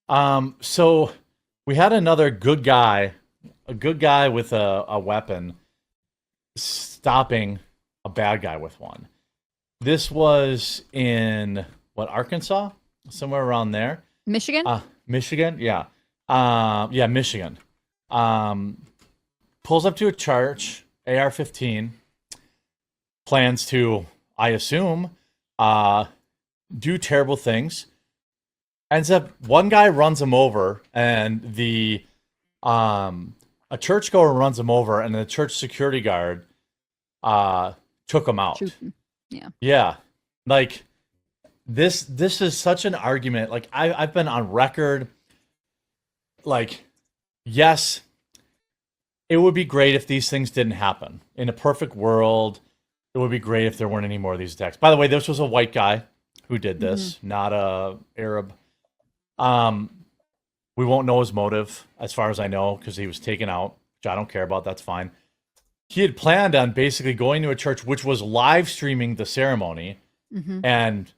So we had another good guy, a good guy with a weapon, stopping a bad guy with one. This was in what, Arkansas, somewhere around there. Michigan? Michigan, yeah, yeah, Michigan. Um, Pulls up to a church, AR-15, plans to, I assume, uh, do terrible things. Ends up, one guy runs him over, and a churchgoer runs him over, and the church security guard took him out. Shoot. Yeah. Yeah, like this is such an argument. Like I've been on record. Like, yes, it would be great if these things didn't happen. In a perfect world, it would be great if there weren't any more of these attacks. By the way, this was a white guy who did this, not a Arab. We won't know his motive, as far as I know, because he was taken out, which I don't care about. That's fine. He had planned on basically going to a church which was live streaming the ceremony, and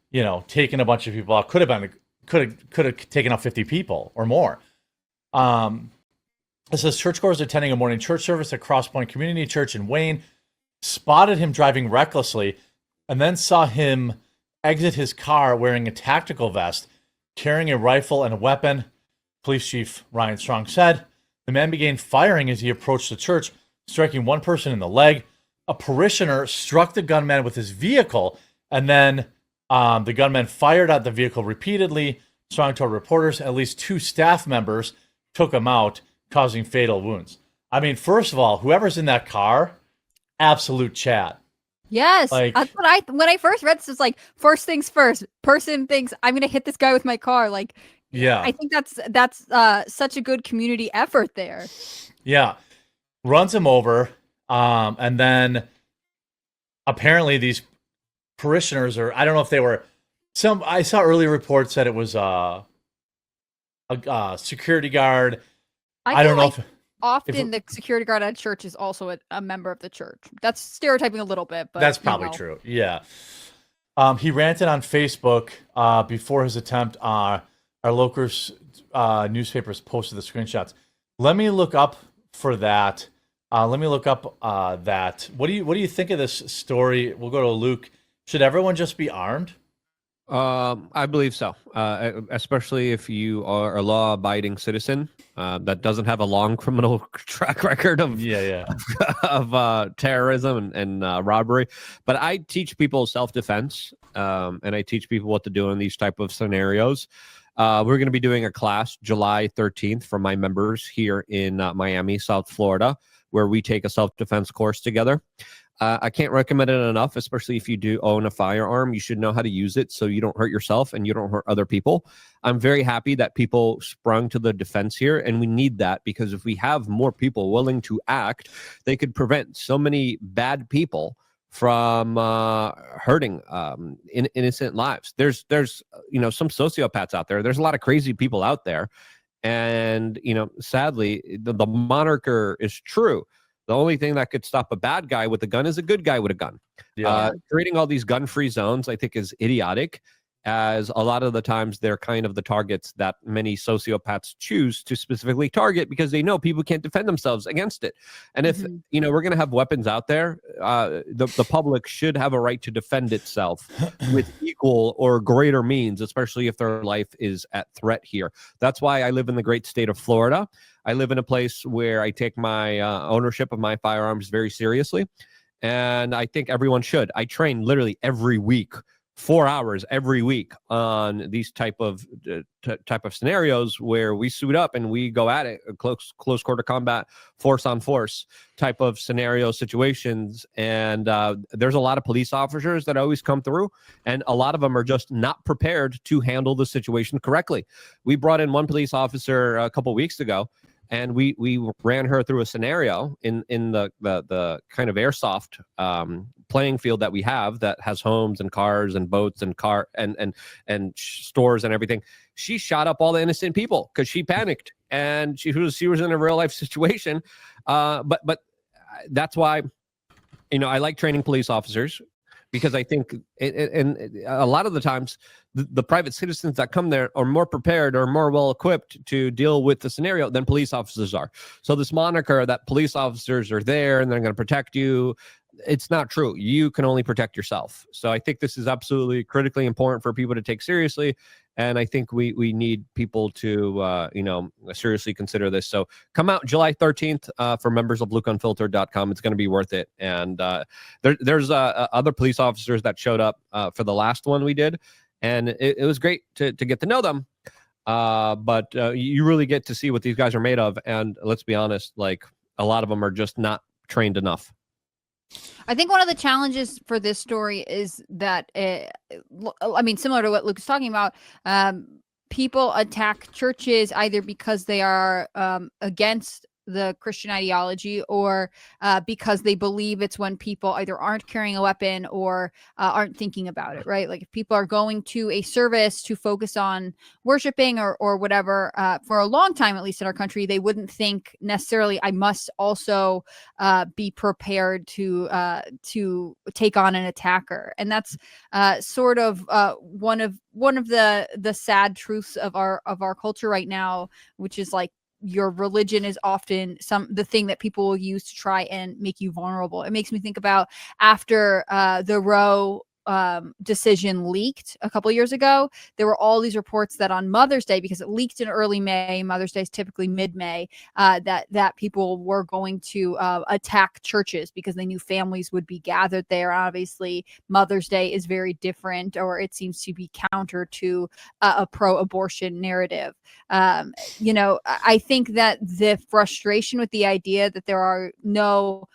taking a bunch of people out. Could have taken out 50 people or more. It says churchgoers attending a morning church service at Cross Point Community Church in Wayne spotted him driving recklessly, and then saw him exit his car wearing a tactical vest, carrying a rifle and a weapon. Police Chief Ryan Strong said the man began firing as he approached the church, striking one person in the leg. A parishioner struck the gunman with his vehicle, and then the gunman fired at the vehicle repeatedly. Strong told reporters at least 2 staff members took him out, causing fatal wounds. I mean, first of all, whoever's in that car, absolute chat. Yes, that's what when I first read this, it's like, first things first. Person thinks I'm gonna hit this guy with my car. Like, yeah, I think that's such a good community effort there. Yeah, runs him over, and then apparently these parishioners, or I don't know if they were some. I saw early reports that it was a security guard. I don't know if often the security guard at church is also a member of the church. That's stereotyping a little bit, but that's probably true. Yeah. He ranted on Facebook before his attempt. Our local newspapers posted the screenshots. Let me look up for that. Let me look up that. What do you think of this story? We'll go to Luke. Should everyone just be armed? I believe so, especially if you are a law-abiding citizen that doesn't have a long criminal track record of of terrorism and robbery. But I teach people self-defense, and I teach people what to do in these type of scenarios. We're going to be doing a class July 13th for my members here in Miami, South Florida, where we take a self-defense course together. I can't recommend it enough, especially if you do own a firearm. You should know how to use it so you don't hurt yourself and you don't hurt other people. I'm very happy that people sprung to the defense here, and we need that, because if we have more people willing to act, they could prevent so many bad people from hurting innocent lives. There's some sociopaths out there. There's a lot of crazy people out there, and sadly, the moniker is true. The only thing that could stop a bad guy with a gun is a good guy with a gun. Yeah. Creating all these gun-free zones, I think, is idiotic, as a lot of the times they're kind of the targets that many sociopaths choose to specifically target, because they know people can't defend themselves against it. And if we're going to have weapons out there, the public should have a right to defend itself with equal or greater means, especially if their life is at threat here. That's why I live in the great state of Florida. I live in a place where I take my ownership of my firearms very seriously, and I think everyone should. I train literally every week, 4 hours every week, on these type of scenarios where we suit up and we go at it, close quarter combat, force on force type of scenario situations. And there's a lot of police officers that always come through, and a lot of them are just not prepared to handle the situation correctly. We brought in one police officer a couple weeks ago, and we ran her through a scenario in the kind of airsoft playing field that we have, that has homes and cars and boats and stores and everything. She shot up all the innocent people because she panicked, and she was in a real life situation. But that's why I like training police officers, because I think, and a lot of the times, the private citizens that come there are more prepared or more well equipped to deal with the scenario than police officers are. So this moniker that police officers are there and they're going to protect you, it's not true. You can only protect yourself. So I think this is absolutely critically important for people to take seriously. And I think we need people to, seriously consider this. So come out July 13th for members of LukeUnfiltered.com. It's going to be worth it. And there's other police officers that showed up for the last one we did. And it was great to get to know them. But you really get to see what these guys are made of. And let's be honest, like a lot of them are just not trained enough. I think one of the challenges for this story is that, similar to what Luke is talking about, people attack churches either because they are against the Christian ideology or because they believe it's when people either aren't carrying a weapon or aren't thinking about it, right? Like if people are going to a service to focus on worshiping or whatever, for a long time, at least in our country, they wouldn't think necessarily I must also be prepared to take on an attacker. And that's sort of one of the sad truths of our culture right now, which is like, your religion is often the thing that people will use to try and make you vulnerable. It makes me think about after the Roe decision leaked a couple years ago, there were all these reports that on Mother's Day, because it leaked in early May, Mother's Day is typically mid-May, that people were going to attack churches because they knew families would be gathered there. Obviously, Mother's Day is very different, or it seems to be counter to a pro-abortion narrative. I think that the frustration with the idea that there are no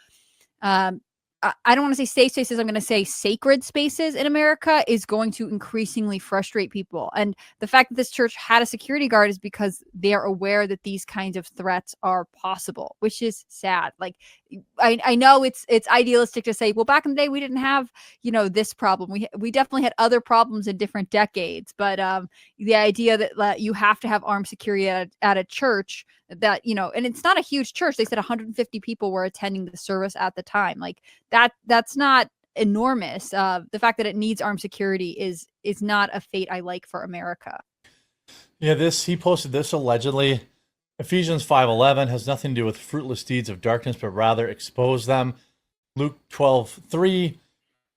I don't want to say safe spaces, I'm going to say sacred spaces in America is going to increasingly frustrate people. And the fact that this church had a security guard is because they are aware that these kinds of threats are possible, which is sad. Like, I know it's idealistic to say, well, back in the day, we didn't have, this problem. We definitely had other problems in different decades. But the idea that you have to have armed security at a church that, and it's not a huge church. They said 150 people were attending the service at the time. Like that's not enormous. The fact that it needs armed security is not a fate I like for America. Yeah, he posted this allegedly. Ephesians 5:11 has nothing to do with fruitless deeds of darkness, but rather expose them. Luke 12:3,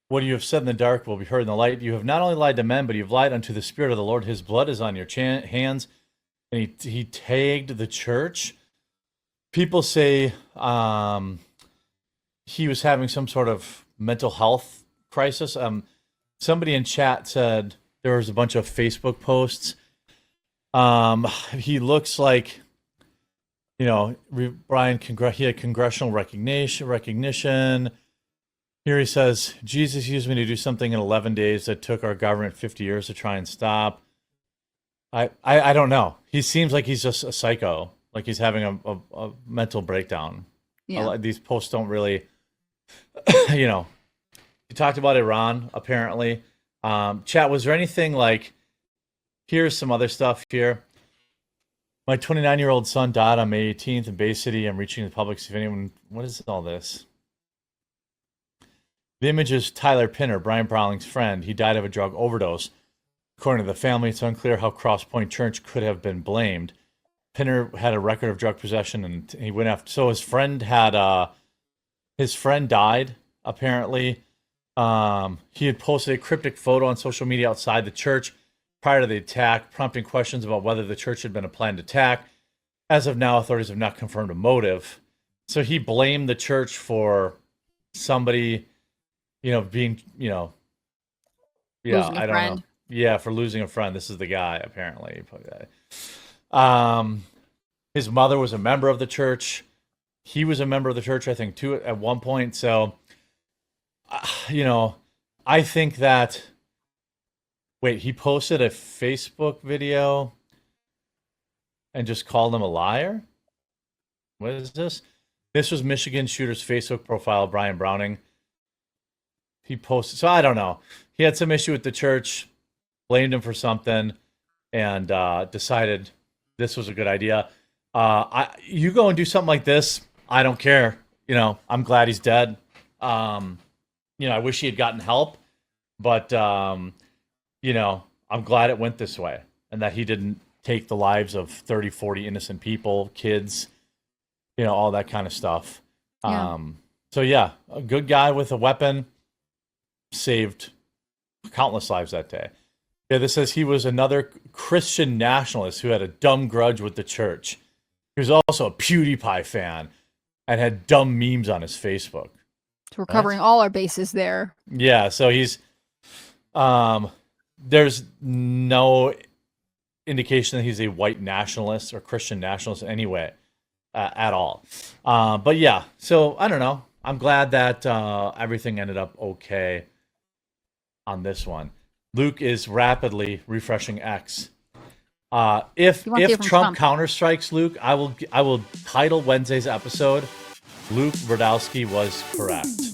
what you have said in the dark will be heard in the light. You have not only lied to men, but you've lied unto the Spirit of the Lord. His blood is on your hands. And he tagged the church. People say he was having some sort of mental health crisis. Somebody in chat said there was a bunch of Facebook posts. He looks like, Brian, he had congressional recognition. Here he says, Jesus used me to do something in 11 days that took our government 50 years to try and stop. I don't know. He seems like he's just a psycho, like he's having a mental breakdown. Yeah. These posts don't really, He talked about Iran, apparently. Chat, was there anything like, here's some other stuff here. My 29-year-old son died on May 18th in Bay City. I'm reaching the public. See if anyone, what is all this? The image is Tyler Pinner, Brian Browling's friend. He died of a drug overdose. According to the family, it's unclear how Cross Point Church could have been blamed. Pinner had a record of drug possession, and he went after. So his friend died. Apparently, he had posted a cryptic photo on social media outside the church prior to the attack, prompting questions about whether the church had been a planned attack. As of now, authorities have not confirmed a motive. So he blamed the church for somebody, being, I don't know. Yeah, for losing a friend. This is the guy, apparently. His mother was a member of the church. He was a member of the church, I think, too, at one point. So, I think that... Wait, he posted a Facebook video and just called him a liar? What is this? This was Michigan shooter's Facebook profile, Brian Browning. He posted... So, I don't know. He had some issue with the church, blamed him for something, and decided this was a good idea. You go and do something like this, I don't care. I'm glad he's dead. I wish he had gotten help. But you know, I'm glad it went this way and that he didn't take the lives of 30, 40 innocent people, kids, you know, all that kind of stuff. Yeah. So yeah, a good guy with a weapon saved countless lives that day. Yeah, this says he was another Christian nationalist who had a dumb grudge with the church. He was also a PewDiePie fan and had dumb memes on his Facebook. So we're covering all our bases there. Yeah, so he's there's no indication that he's a white nationalist or Christian nationalist anyway, at all. But yeah, so I don't know. I'm glad that everything ended up okay on this one. Luke is rapidly refreshing X. If Trump counterstrikes Luke, I will title Wednesday's episode, Luke Rudowski was correct.